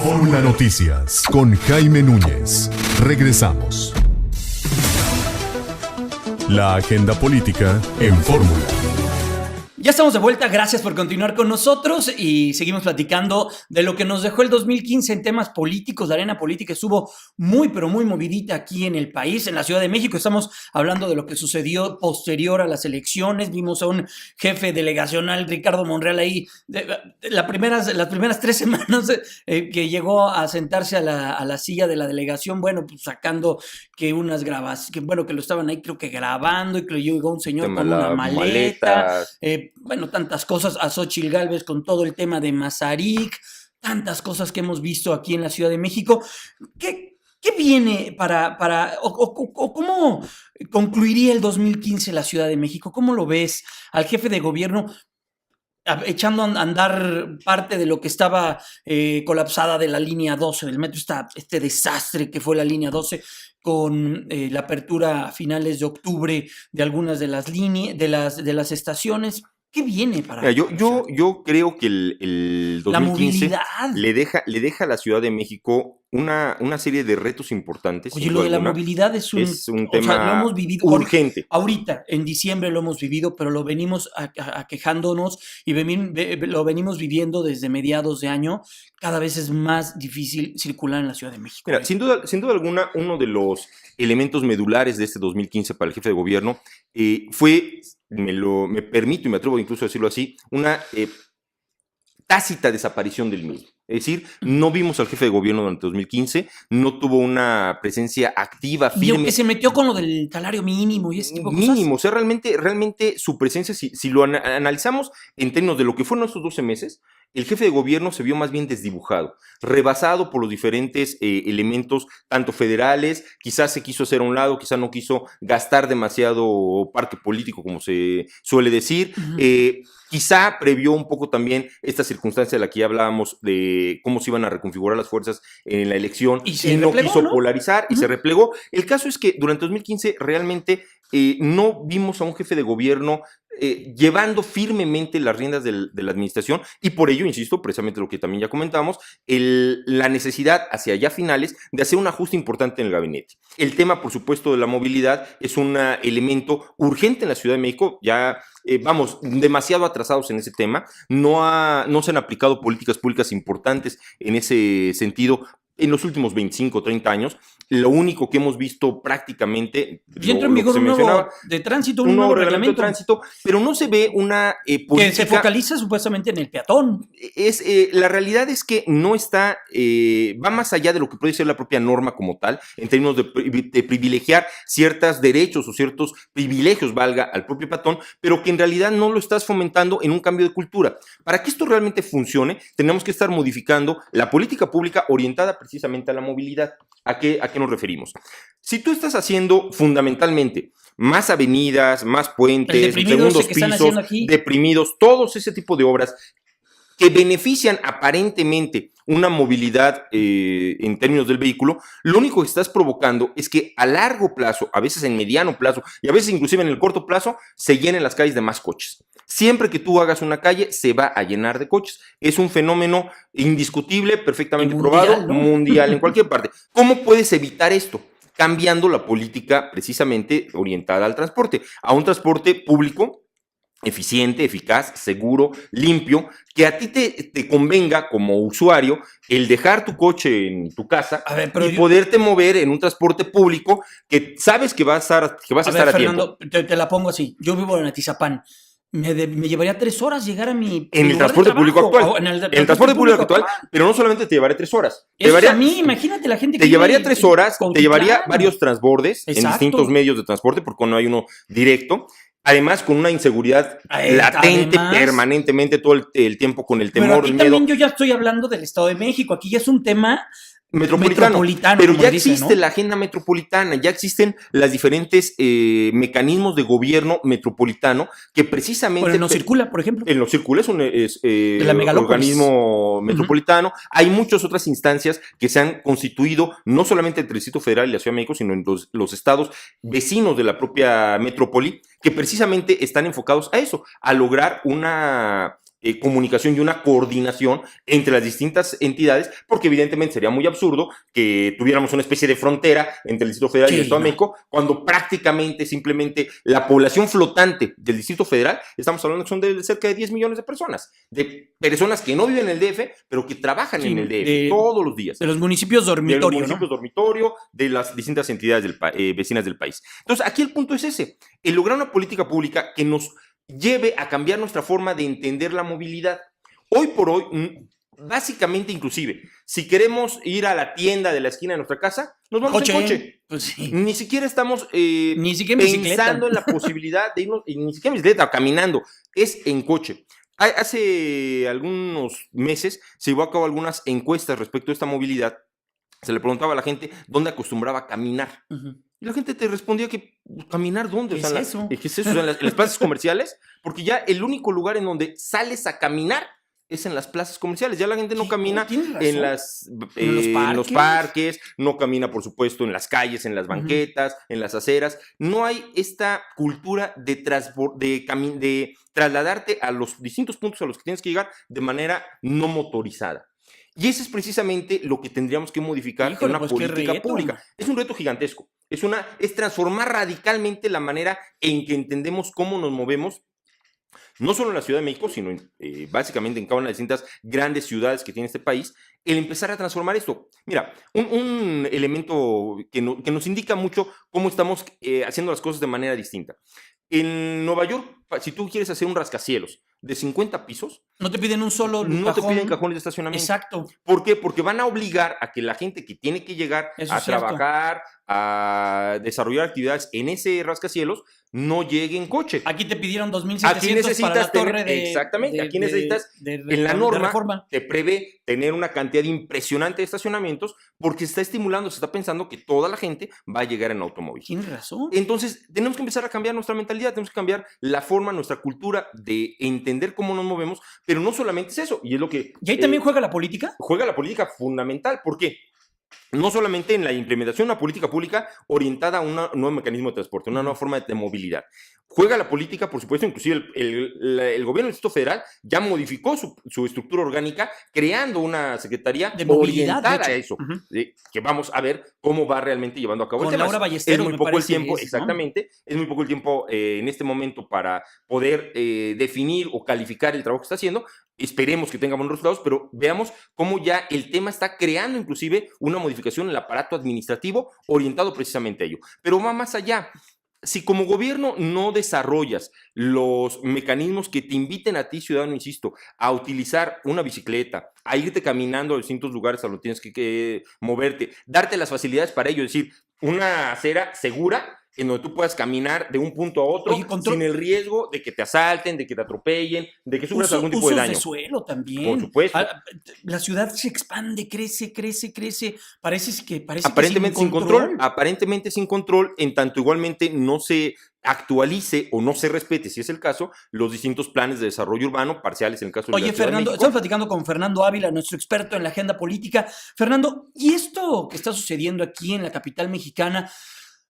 Fórmula Noticias con Jaime Núñez. Regresamos. La agenda política en Fórmula. Ya estamos de vuelta, gracias por continuar con nosotros y seguimos platicando de lo que nos dejó el 2015 en temas políticos. La arena política estuvo muy, pero muy movidita aquí en el país, en la Ciudad de México. Estamos hablando de lo que sucedió posterior a las elecciones. Vimos a un jefe delegacional, Ricardo Monreal, ahí las primeras 3 semanas que llegó a sentarse a la silla de la delegación, bueno, pues sacando que unas grabaciones, que lo estaban ahí creo que grabando y que llegó un señor con una maleta. Bueno, tantas cosas, a Xóchitl Gálvez con todo el tema de Mazarik, tantas cosas que hemos visto aquí en la Ciudad de México. ¿Qué viene o cómo concluiría el 2015 la Ciudad de México? ¿Cómo lo ves al jefe de gobierno echando a andar parte de lo que estaba colapsada de la línea 12 del metro, este desastre que fue la línea 12, con la apertura a finales de octubre de algunas de las líneas, de las estaciones? ¿Qué viene para yo creo que el 2015 le deja a la Ciudad de México una serie de retos importantes. Oye, lo de la movilidad es un tema lo hemos vivido urgente. Ahorita, en diciembre lo hemos vivido, pero lo venimos aquejándonos y lo venimos viviendo desde mediados de año. Cada vez es más difícil circular en la Ciudad de México. Mira, sin duda alguna, uno de los elementos medulares de este 2015 para el jefe de gobierno fue, me permito y me atrevo incluso a decirlo así, una tácita desaparición del mismo. Es decir, no vimos al jefe de gobierno durante 2015, no tuvo una presencia activa, firme. Y aunque se metió con lo del salario mínimo y ese tipo de cosas. Mínimo, o sea, realmente su presencia, si lo analizamos en términos de lo que fueron estos 12 meses, el jefe de gobierno se vio más bien desdibujado, rebasado por los diferentes elementos, tanto federales, quizás se quiso hacer a un lado, quizás no quiso gastar demasiado parque político, como se suele decir. Uh-huh. Quizá previó un poco también esta circunstancia de la que ya hablábamos, de cómo se iban a reconfigurar las fueas en la elección, y no quiso polarizar y se replegó. El caso es que durante 2015 realmente no vimos a un jefe de gobierno llevando firmemente las riendas de la administración, y por ello, insisto, precisamente lo que también ya comentamos, la necesidad hacia allá finales de hacer un ajuste importante en el gabinete. El tema, por supuesto, de la movilidad es un elemento urgente en la Ciudad de México. Ya vamos demasiado atrasados en ese tema, no se han aplicado políticas públicas importantes en ese sentido en los últimos 25 o 30 años. Lo único que hemos visto prácticamente... Y entra en vigor un nuevo reglamento de tránsito, pero no se ve una política... Que se focaliza supuestamente en el peatón. La realidad es que no está... va más allá de lo que puede ser la propia norma como tal, en términos de privilegiar ciertos derechos o ciertos privilegios, valga, al propio peatón, pero que en realidad no lo estás fomentando en un cambio de cultura. Para que esto realmente funcione, tenemos que estar modificando la política pública orientada precisamente a la movilidad. ¿A qué nos referimos? Si tú estás haciendo fundamentalmente más avenidas, más puentes, segundos pisos, deprimidos, todos ese tipo de obras que benefician aparentemente una movilidad en términos del vehículo, lo único que estás provocando es que a largo plazo, a veces en mediano plazo y a veces inclusive en el corto plazo, se llenen las calles de más coches. Siempre que tú hagas una calle, se va a llenar de coches. Es un fenómeno indiscutible, perfectamente probado, ¿no? Mundial, en cualquier parte. ¿Cómo puedes evitar esto? Cambiando la política precisamente orientada al transporte, a un transporte público eficiente, eficaz, seguro, limpio, que a ti te convenga como usuario el dejar tu coche en tu casa y poderte mover en un transporte público que sabes que vas a estar a Fernando, tiempo. Te la pongo así. Yo vivo en Atizapán. Me llevaría 3 horas llegar a mi en el transporte público actual. En el transporte público actual, pero no solamente te llevaría 3 horas. A mí, imagínate la gente que te llevaría 3 horas, te llevaría varios transbordes en distintos medios de transporte, porque no hay uno directo. Además, con una inseguridad latente, permanentemente, todo el tiempo, con el temor, pero aquí el miedo. También yo ya estoy hablando del Estado de México. Aquí ya es un tema metropolitano, pero ya existe, ¿no?, la agenda metropolitana, ya existen los diferentes mecanismos de gobierno metropolitano que precisamente... Pero no circula, por ejemplo. En lo circula es un organismo metropolitano. Uh-huh. Hay muchas otras instancias que se han constituido, no solamente entre el Distrito Federal y la Ciudad de México, sino en los estados vecinos de la propia metrópoli, que precisamente están enfocados a eso, a lograr una comunicación y una coordinación entre las distintas entidades, porque evidentemente sería muy absurdo que tuviéramos una especie de frontera entre el Distrito Federal y el Estado de México, cuando prácticamente simplemente la población flotante del Distrito Federal, estamos hablando que son de cerca de 10 millones de personas que no viven en el DF, pero que trabajan en el DF todos los días. De los municipios dormitorio, de los municipios dormitorio, de las distintas entidades vecinas del país. Entonces, aquí el punto es ese, el lograr una política pública que nos lleve a cambiar nuestra forma de entender la movilidad. Hoy por hoy, básicamente, inclusive, si queremos ir a la tienda de la esquina de nuestra casa, nos vamos en coche. Pues sí. Ni siquiera estamos ni siquiera pensando en la posibilidad de irnos, ni siquiera en bicicleta o caminando, es en coche. Hace algunos meses se llevó a cabo algunas encuestas respecto a esta movilidad. Se le preguntaba a la gente dónde acostumbraba a caminar. Y la gente te respondía que, ¿caminar dónde? ¿Qué es eso? ¿Qué es eso? O sea, en las plazas comerciales, porque ya el único lugar en donde sales a caminar es en las plazas comerciales. Ya la gente no camina en los parques, no camina, por supuesto, en las calles, en las banquetas, en las aceras. No hay esta cultura de trasladarte a los distintos puntos a los que tienes que llegar de manera no motorizada. Y eso es precisamente lo que tendríamos que modificar en una política pública. Es un reto gigantesco. Es transformar radicalmente la manera en que entendemos cómo nos movemos, no solo en la Ciudad de México, sino básicamente en cada una de las distintas grandes ciudades que tiene este país, el empezar a transformar esto. Mira, un elemento que nos indica mucho cómo estamos haciendo las cosas de manera distinta. En Nueva York, si tú quieres hacer un rascacielos de 50 pisos, no te piden un solo cajón. No te piden cajones de estacionamiento. Exacto. ¿Por qué? Porque van a obligar a que la gente que tiene que llegar a trabajar, a desarrollar actividades en ese rascacielos, no llegue en coche. Aquí te pidieron 2,700 para la torre de... Exactamente. Aquí necesitas, en la norma, te prevé tener una cantidad impresionante de estacionamientos porque se está estimulando, se está pensando que toda la gente va a llegar en automóvil. Tienes razón. Entonces, tenemos que empezar a cambiar nuestra mentalidad, tenemos que cambiar la forma, nuestra cultura de entender cómo nos movemos, pero no solamente es eso, y es lo que... ¿Y ahí también juega la política? Juega la política fundamental. ¿Por qué? No solamente en la implementación de una política pública orientada a un nuevo mecanismo de transporte, una nueva forma de movilidad. Juega la política, por supuesto, inclusive el gobierno del Distrito Federal ya modificó su estructura orgánica, creando una secretaría de movilidad, orientada a eso, que vamos a ver cómo va realmente llevando a cabo con el tema. Laura Ballesteros, es muy poco el tiempo, exactamente, es muy poco el tiempo en este momento para poder definir o calificar el trabajo que está haciendo. Esperemos que tenga buenos resultados, pero veamos cómo ya el tema está creando inclusive una modificación en el aparato administrativo orientado precisamente a ello. Pero va más allá. Si como gobierno no desarrollas los mecanismos que te inviten a ti, ciudadano, insisto, a utilizar una bicicleta, a irte caminando a distintos lugares a donde tienes que moverte, darte las facilidades para ello, es decir, una acera segura en donde tú puedas caminar de un punto a otro sin el riesgo de que te asalten, de que te atropellen, de que sufras algún tipo de daño. Usos de suelo también. Por supuesto. La ciudad se expande, crece. Parece aparentemente sin control. Aparentemente sin control, en tanto igualmente no se actualice o no se respete, si es el caso, los distintos planes de desarrollo urbano parciales en el caso de la Ciudad Fernando, de México. estamos platicando con Fernando Ávila, nuestro experto en la agenda política. Fernando, ¿y esto que está sucediendo aquí en la capital mexicana,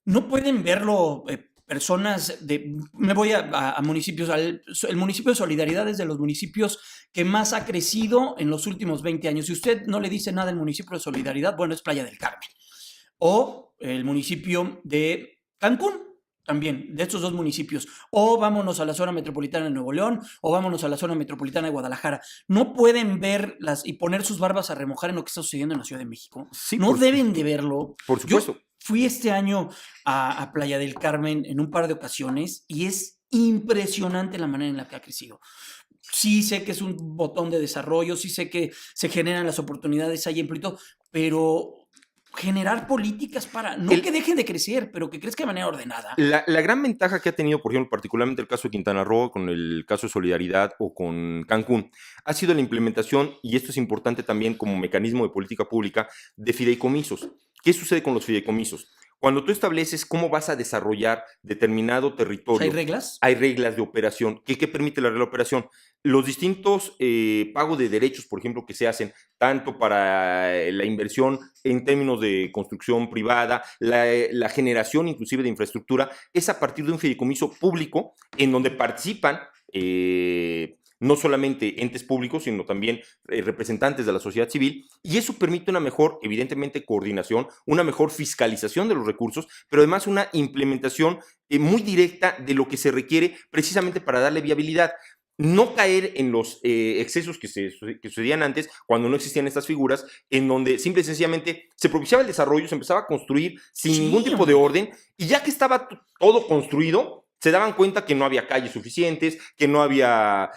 no pueden verlo personas de... Me voy a municipios, el municipio de Solidaridad es de los municipios que más ha crecido en los últimos 20 años. Si usted no le dice nada al municipio de Solidaridad, bueno, es Playa del Carmen. O el municipio de Cancún, también, de estos dos municipios. O vámonos a la zona metropolitana de Nuevo León, o vámonos a la zona metropolitana de Guadalajara. No pueden verlas y poner sus barbas a remojar en lo que está sucediendo en la Ciudad de México. Sí, no deben de verlo. Por supuesto. Yo fui este año a Playa del Carmen en un par de ocasiones y es impresionante la manera en la que ha crecido. Sí sé que es un botón de desarrollo, sí sé que se generan las oportunidades, hay empleo y todo, pero generar políticas para, no que dejen de crecer, pero que crezca de manera ordenada. La gran ventaja que ha tenido, por ejemplo, particularmente el caso de Quintana Roo, con el caso de Solidaridad o con Cancún, ha sido la implementación, y esto es importante también como mecanismo de política pública, de fideicomisos. ¿Qué sucede con los fideicomisos? Cuando tú estableces cómo vas a desarrollar determinado territorio... ¿Hay reglas? Hay reglas de operación. ¿Qué permite la regla de operación? Los distintos pagos de derechos, por ejemplo, que se hacen tanto para la inversión en términos de construcción privada, la generación inclusive de infraestructura, es a partir de un fideicomiso público en donde participan no solamente entes públicos, sino también representantes de la sociedad civil, y eso permite una mejor, evidentemente, coordinación, una mejor fiscalización de los recursos, pero además una implementación muy directa de lo que se requiere precisamente para darle viabilidad. No caer en los excesos que sucedían antes, cuando no existían estas figuras, en donde simple y sencillamente se propiciaba el desarrollo, se empezaba a construir sin ningún tipo de orden, y ya que estaba todo construido, se daban cuenta que no había calles suficientes, que no había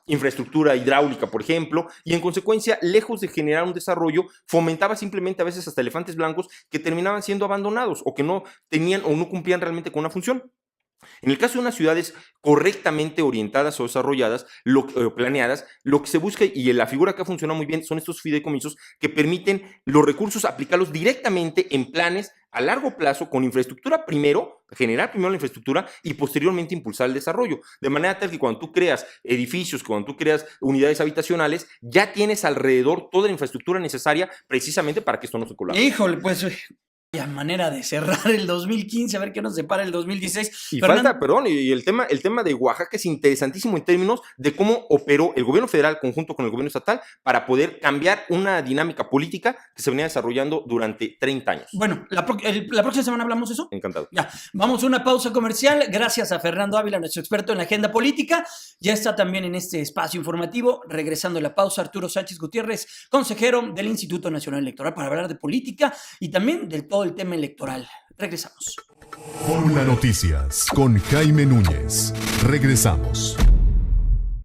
infraestructura hidráulica, por ejemplo, y en consecuencia, lejos de generar un desarrollo, fomentaba simplemente a veces hasta elefantes blancos que terminaban siendo abandonados o que no tenían o no cumplían realmente con una función. En el caso de unas ciudades correctamente orientadas o desarrolladas, planeadas, lo que se busca, y la figura que ha funcionado muy bien, son estos fideicomisos que permiten los recursos aplicarlos directamente en planes a largo plazo con infraestructura primero, generar primero la infraestructura y posteriormente impulsar el desarrollo. De manera tal que cuando tú creas edificios, cuando tú creas unidades habitacionales, ya tienes alrededor toda la infraestructura necesaria precisamente para que esto no se colapse. Híjole, pues vaya manera de cerrar el 2015, a ver qué nos depara el 2016. Y falta, perdón, y el tema de Oaxaca es interesantísimo en términos de cómo operó el gobierno federal conjunto con el gobierno estatal para poder cambiar una dinámica política que se venía desarrollando durante 30 años. Bueno, la próxima semana hablamos de eso. Encantado. Ya, vamos a una pausa comercial. Gracias a Fernando Ávila, nuestro experto en la agenda política. Ya está también en este espacio informativo. Regresando a la pausa, Arturo Sánchez Gutiérrez, consejero del Instituto Nacional Electoral, para hablar de política y también de todo el tema electoral. Regresamos. Fórmula Noticias con Jaime Núñez. Regresamos.